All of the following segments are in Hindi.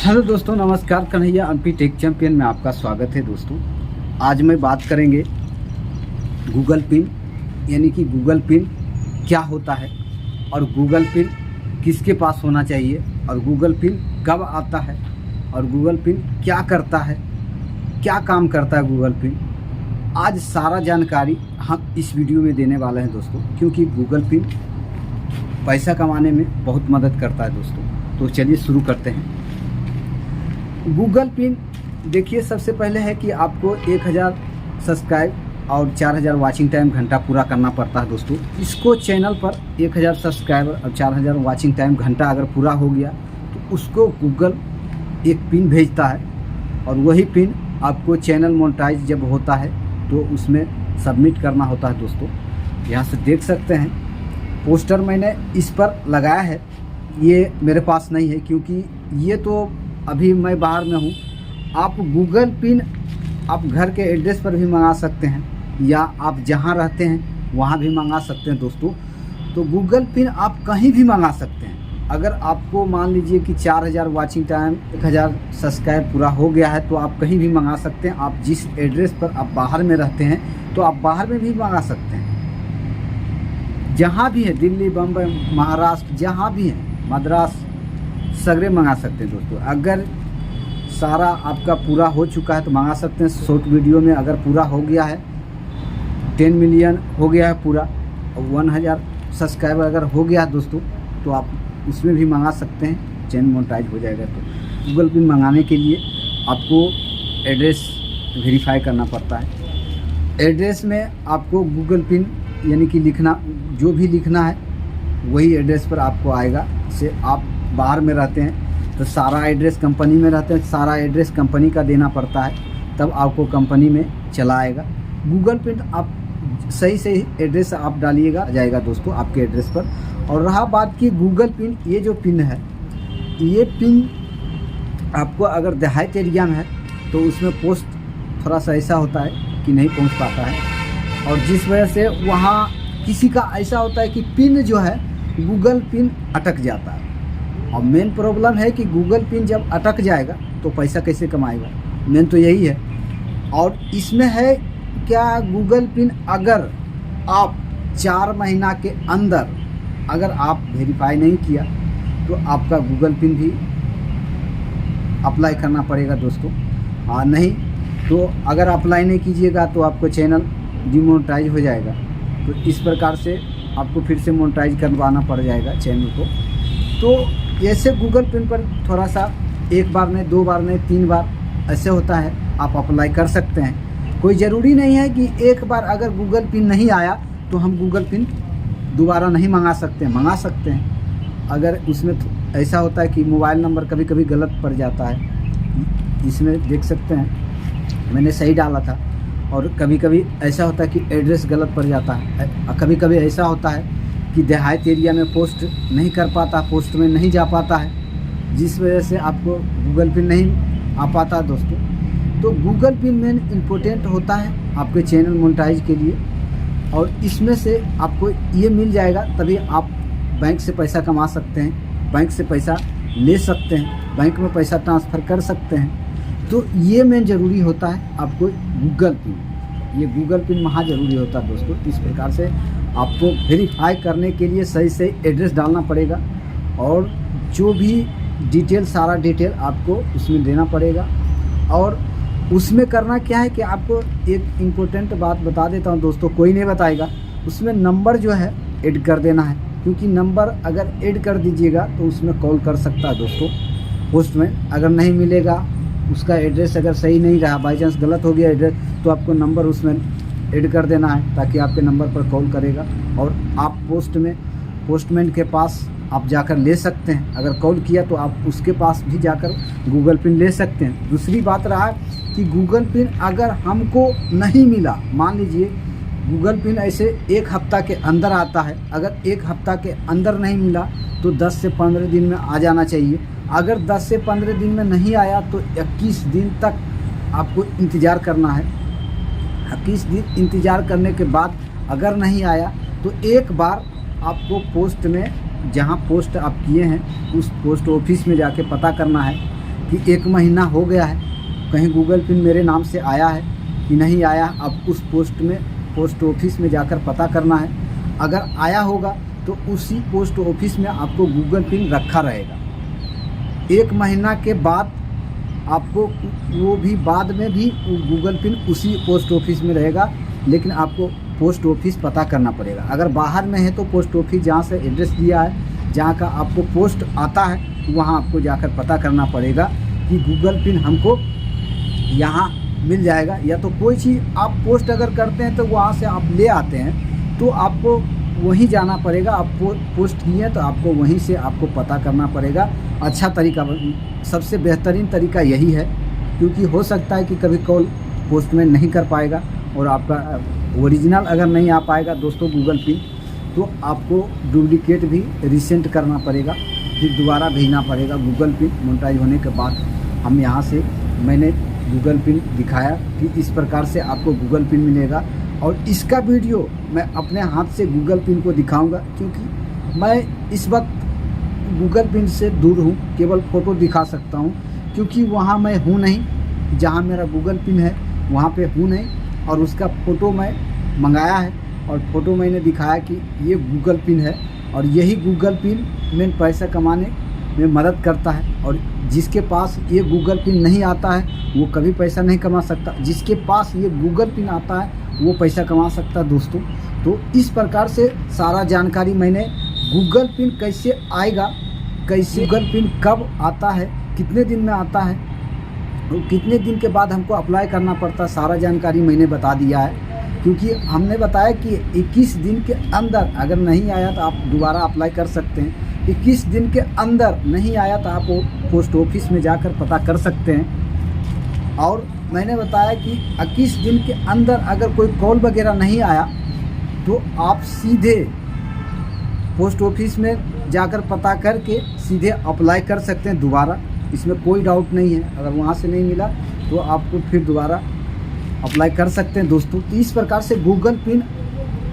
हेलो दोस्तों, नमस्कार। कन्हैया एमपी टेक चैंपियन में आपका स्वागत है। दोस्तों, आज मैं बात करेंगे गूगल पिन, यानी कि गूगल पिन क्या होता है और गूगल पिन किसके पास होना चाहिए और गूगल पिन कब आता है और गूगल पिन क्या करता है, क्या काम करता है गूगल पिन। आज सारा जानकारी हम इस वीडियो में देने वाले हैं दोस्तों, क्योंकि गूगल पिन पैसा कमाने में बहुत मदद करता है दोस्तों। तो चलिए शुरू करते हैं। गूगल पिन देखिए, सबसे पहले है कि आपको 1000 सब्सक्राइब और 4000 वाचिंग टाइम घंटा पूरा करना पड़ता है दोस्तों। इसको चैनल पर 1000 सब्सक्राइबर और 4000 वाचिंग टाइम घंटा अगर पूरा हो गया तो उसको गूगल एक पिन भेजता है और वही पिन आपको चैनल मोनेटाइज जब होता है तो उसमें सबमिट करना होता है दोस्तों। यहाँ से देख सकते हैं पोस्टर मैंने इस पर लगाया है, ये मेरे पास नहीं है क्योंकि ये तो अभी मैं बाहर में हूँ। आप गूगल पिन आप घर के एड्रेस पर भी मंगा सकते हैं या आप जहाँ रहते हैं वहाँ भी मंगा सकते हैं दोस्तों। तो गूगल पिन आप कहीं भी मंगा सकते हैं। अगर आपको मान लीजिए कि 4000 वाचिंग टाइम 1000 सब्सक्राइब पूरा हो गया है तो आप कहीं भी मंगा सकते हैं। आप जिस एड्रेस पर आप बाहर में रहते हैं तो आप बाहर में भी मंगा सकते हैं, जहाँ भी है, दिल्ली, बम्बई, महाराष्ट्र, जहाँ भी है, मद्रास, सगरे मंगा सकते हैं दोस्तों। अगर सारा आपका पूरा हो चुका है तो मंगा सकते हैं। शॉर्ट वीडियो में अगर पूरा हो गया है, 10 मिलियन हो गया है पूरा, और 1000 सब्सक्राइबर अगर हो गया है दोस्तों तो आप उसमें भी मंगा सकते हैं, चैनल मोनेटाइज हो जाएगा। तो गूगल पिन मंगाने के लिए आपको एड्रेस वेरीफाई करना पड़ता है। एड्रेस में आपको गूगल पिन यानी कि लिखना, जो भी लिखना है वही एड्रेस पर आपको आएगा। से आप बाहर में रहते हैं तो सारा एड्रेस कंपनी में रहते हैं, सारा एड्रेस कंपनी का देना पड़ता है, तब आपको कंपनी में चला आएगा। गूगल पिन आप सही से एड्रेस आप डालिएगा, जाएगा दोस्तों आपके एड्रेस पर। और रहा बात की गूगल पिन, ये जो पिन है, ये पिन आपको अगर देहात एरिया में है तो उसमें पोस्ट थोड़ा सा ऐसा होता है कि नहीं पहुंच पाता है, और जिस वजह से वहाँ किसी का ऐसा होता है कि पिन जो है गूगल पिन अटक जाता है। और मेन प्रॉब्लम है कि गूगल पिन जब अटक जाएगा तो पैसा कैसे कमाएगा, मेन तो यही है। और इसमें है क्या, गूगल पिन अगर आप 4 महीना के अंदर अगर आप वेरीफाई नहीं किया तो आपका गूगल पिन भी अप्लाई करना पड़ेगा दोस्तों। नहीं तो अगर अप्लाई नहीं कीजिएगा तो आपको चैनल डिमोनेटाइज हो जाएगा। तो इस प्रकार से आपको फिर से मोनेटाइज करवाना पड़ जाएगा चैनल को। तो ऐसे गूगल पिन पर थोड़ा सा एक बार नहीं, 2 बार नहीं, 3 बार ऐसे होता है, आप अप्लाई कर सकते हैं। कोई ज़रूरी नहीं है कि एक बार अगर गूगल पिन नहीं आया तो हम गूगल पिन दोबारा नहीं मंगा सकते, मंगा सकते हैं। अगर उसमें ऐसा होता है कि मोबाइल नंबर कभी कभी गलत पड़ जाता है, इसमें देख सकते हैं मैंने सही डाला था, और कभी कभी ऐसा होता है कि एड्रेस गलत पड़ जाता है। कभी कभी ऐसा होता है कि देहात एरिया में पोस्ट नहीं कर पाता, पोस्ट में नहीं जा पाता है, जिस वजह से आपको गूगल पिन नहीं आ पाता दोस्तों। तो गूगल पिन मेन इम्पोर्टेंट होता है आपके चैनल मोनेटाइज के लिए, और इसमें से आपको ये मिल जाएगा तभी आप बैंक से पैसा कमा सकते हैं, बैंक से पैसा ले सकते हैं, बैंक में पैसा ट्रांसफ़र कर सकते हैं। तो ये मेन ज़रूरी होता है आपको गूगल पिन, ये गूगल पिन महा ज़रूरी होता है दोस्तों। इस प्रकार से आपको वेरीफाई करने के लिए सही से एड्रेस डालना पड़ेगा और जो भी डिटेल, सारा डिटेल आपको उसमें देना पड़ेगा। और उसमें करना क्या है कि आपको एक इम्पोर्टेंट बात बता देता हूँ दोस्तों, कोई नहीं बताएगा, उसमें नंबर जो है ऐड कर देना है, क्योंकि नंबर अगर ऐड कर दीजिएगा तो उसमें कॉल कर सकता है दोस्तों पोस्टमैन। अगर नहीं मिलेगा, उसका एड्रेस अगर सही नहीं रहा, बाई चांस गलत हो गया एड्रेस, तो आपको नंबर उसमें ऐड कर देना है ताकि आपके नंबर पर कॉल करेगा और आप पोस्टमैन के पास आप जाकर ले सकते हैं। अगर कॉल किया तो आप उसके पास भी जाकर गूगल पिन ले सकते हैं। दूसरी बात रहा कि गूगल पिन अगर हमको नहीं मिला, मान लीजिए गूगल पिन ऐसे 1 हफ्ता के अंदर आता है, अगर 1 हफ्ता के अंदर नहीं मिला तो 10 से 15 दिन में आ जाना चाहिए। अगर 10 से 15 दिन में नहीं आया तो 21 दिन तक आपको इंतज़ार करना है। 21 दिन इंतज़ार करने के बाद अगर नहीं आया तो एक बार आपको पोस्ट में, जहाँ पोस्ट आप किए हैं उस पोस्ट ऑफिस में जाके पता करना है कि 1 महीना हो गया है, कहीं गूगल पिन मेरे नाम से आया है कि नहीं आया। अब उस पोस्ट ऑफिस में जाकर पता करना है। अगर आया होगा तो उसी पोस्ट ऑफिस में आपको गूगल पिन रखा रहेगा। 1 महीना के बाद आपको वो भी बाद में भी गूगल पिन उसी पोस्ट ऑफिस में रहेगा, लेकिन आपको पोस्ट ऑफिस पता करना पड़ेगा। अगर बाहर में है तो पोस्ट ऑफिस जहाँ से एड्रेस दिया है, जहाँ का आपको पोस्ट आता है, वहाँ आपको जाकर पता करना पड़ेगा कि गूगल पिन हमको यहाँ मिल जाएगा। या तो कोई चीज़ आप पोस्ट अगर करते हैं तो वहाँ से आप ले आते हैं तो आपको वहीं जाना पड़ेगा। आप पोस्ट किए हैं तो आपको वहीं से आपको पता करना पड़ेगा। अच्छा तरीका, सबसे बेहतरीन तरीका यही है, क्योंकि हो सकता है कि कभी कॉल पोस्टमैन नहीं कर पाएगा और आपका ओरिजिनल अगर नहीं आ पाएगा दोस्तों गूगल पिन, तो आपको डुप्लीकेट भी रिसेंड करना पड़ेगा, फिर दोबारा भेजना पड़ेगा। गूगल पिन मोनेटाइज होने के बाद हम यहाँ से मैंने गूगल पिन दिखाया कि इस प्रकार से आपको गूगल पिन मिलेगा। और इसका वीडियो मैं अपने हाथ से गूगल पिन को दिखाऊंगा, क्योंकि मैं इस वक्त गूगल पिन से दूर हूँ, केवल फ़ोटो दिखा सकता हूँ, क्योंकि वहाँ मैं हूँ नहीं, जहाँ मेरा गूगल पिन है वहाँ पे हूँ नहीं। और उसका फ़ोटो मैं मंगाया है और फ़ोटो मैंने दिखाया कि ये गूगल पिन है, और यही गूगल पिन में पैसा कमाने में मदद करता है। और जिसके पास ये गूगल पिन नहीं आता है वो कभी पैसा नहीं कमा सकता, जिसके पास ये गूगल पिन आता है वो पैसा कमा सकता है दोस्तों। तो इस प्रकार से सारा जानकारी मैंने गूगल पिन कैसे आएगा, कैसे गूगल पिन कब आता है, कितने दिन में आता है, तो कितने दिन के बाद हमको अप्लाई करना पड़ता है, सारा जानकारी मैंने बता दिया है। क्योंकि हमने बताया कि 21 दिन के अंदर अगर नहीं आया तो आप दोबारा अप्लाई कर सकते हैं। 21 दिन के अंदर नहीं आया तो आप पोस्ट ऑफिस में जाकर पता कर सकते हैं। और मैंने बताया कि 21 दिन के अंदर अगर कोई कॉल वगैरह नहीं आया तो आप सीधे पोस्ट ऑफिस में जाकर पता करके सीधे अप्लाई कर सकते हैं दोबारा। इसमें कोई डाउट नहीं है। अगर वहाँ से नहीं मिला तो आपको फिर दोबारा अप्लाई कर सकते हैं दोस्तों। तो इस प्रकार से गूगल पिन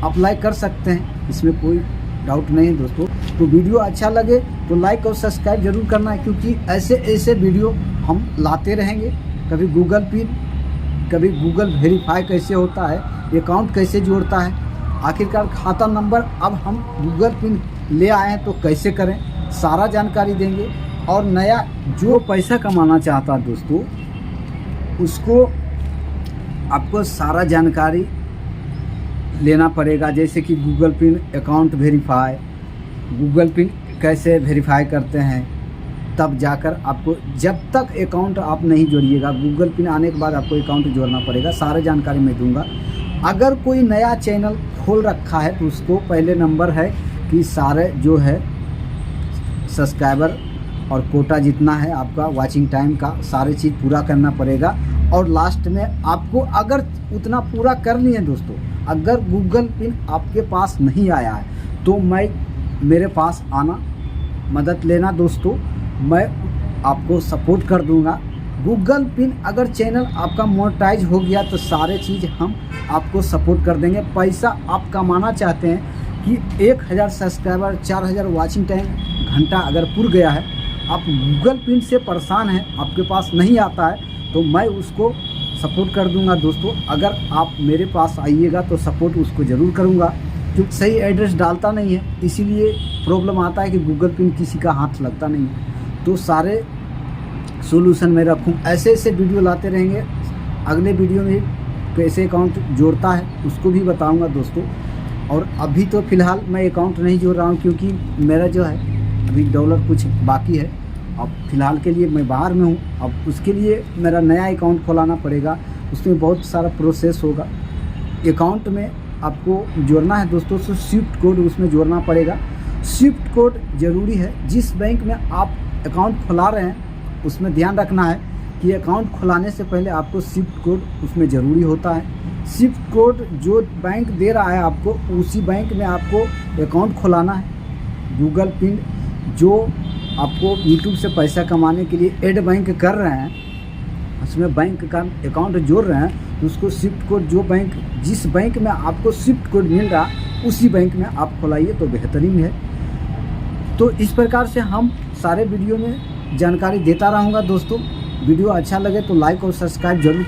अप्लाई कर सकते हैं, इसमें कोई डाउट नहीं है दोस्तों। तो वीडियो अच्छा लगे तो लाइक और सब्सक्राइब जरूर करना है, क्योंकि ऐसे ऐसे वीडियो हम लाते रहेंगे। कभी गूगल पिन, कभी गूगल वेरीफाई कैसे होता है, अकाउंट कैसे जोड़ता है, आखिरकार खाता नंबर अब हम गूगल पिन ले आए हैं तो कैसे करें, सारा जानकारी देंगे। और नया जो पैसा कमाना चाहता है दोस्तों, उसको आपको सारा जानकारी लेना पड़ेगा। जैसे कि Google pin account verify, Google pin कैसे वेरीफाई करते हैं, तब जाकर आपको, जब तक अकाउंट आप नहीं जोड़िएगा, गूगल पिन आने के बाद आपको अकाउंट जोड़ना पड़ेगा। सारा जानकारी मैं दूंगा। अगर कोई नया चैनल खोल रखा है तो उसको पहले नंबर है कि सारे जो है सब्सक्राइबर और कोटा जितना है आपका वॉचिंग टाइम का, सारी चीज़ पूरा करना पड़ेगा। और लास्ट में आपको अगर उतना पूरा कर लिए दोस्तों, अगर गूगल पिन आपके पास नहीं आया है तो मेरे पास आना, मदद लेना दोस्तों, मैं आपको सपोर्ट कर दूंगा। गूगल पिन अगर चैनल आपका मोनेटाइज हो गया तो सारे चीज़ हम आपको सपोर्ट कर देंगे। पैसा आप कमाना चाहते हैं कि 1000 सब्सक्राइबर, 4000 वॉचिंग टाइम घंटा अगर पूर गया है, आप गूगल पिन से परेशान हैं, आपके पास नहीं आता है, तो मैं उसको सपोर्ट कर दूंगा दोस्तों। अगर आप मेरे पास आइएगा तो सपोर्ट उसको ज़रूर करूंगा, क्योंकि सही एड्रेस डालता नहीं है, इसीलिए प्रॉब्लम आता है कि गूगल पिन किसी का हाथ लगता नहीं है। तो सारे सोल्यूशन मैं रखूँ, ऐसे ऐसे वीडियो लाते रहेंगे। अगले वीडियो में कैसे अकाउंट जोड़ता है उसको भी बताऊँगा दोस्तों। और अभी तो फ़िलहाल मैं अकाउंट नहीं जोड़ रहा हूँ, क्योंकि मेरा जो है अभी डॉलर कुछ बाकी है। अब फ़िलहाल के लिए मैं बाहर में हूँ, अब उसके लिए मेरा नया अकाउंट खोलाना पड़ेगा, उसमें बहुत सारा प्रोसेस होगा। अकाउंट में आपको जोड़ना है दोस्तों, तो स्विफ्ट कोड उसमें जोड़ना पड़ेगा। स्विफ्ट कोड ज़रूरी है। जिस बैंक में आप अकाउंट खुला रहे हैं उसमें ध्यान रखना है कि अकाउंट खुलाने से पहले आपको स्विफ्ट कोड उसमें ज़रूरी होता है। स्विफ्ट कोड जो बैंक दे रहा है आपको, उसी बैंक में आपको अकाउंट खुलाना है। गूगल पिन जो आपको यूट्यूब से पैसा कमाने के लिए एड बैंक कर रहे हैं, उसमें बैंक का अकाउंट जोड़ रहे हैं, तो उसको स्विफ्ट कोड, जो बैंक, जिस बैंक में आपको स्विफ्ट कोड मिल रहा उसी बैंक में आप खुलाइए तो बेहतरीन है। तो इस प्रकार से हम सारे वीडियो में जानकारी देता रहूँगा दोस्तों। वीडियो अच्छा लगे तो लाइक और सब्सक्राइब जरूर कर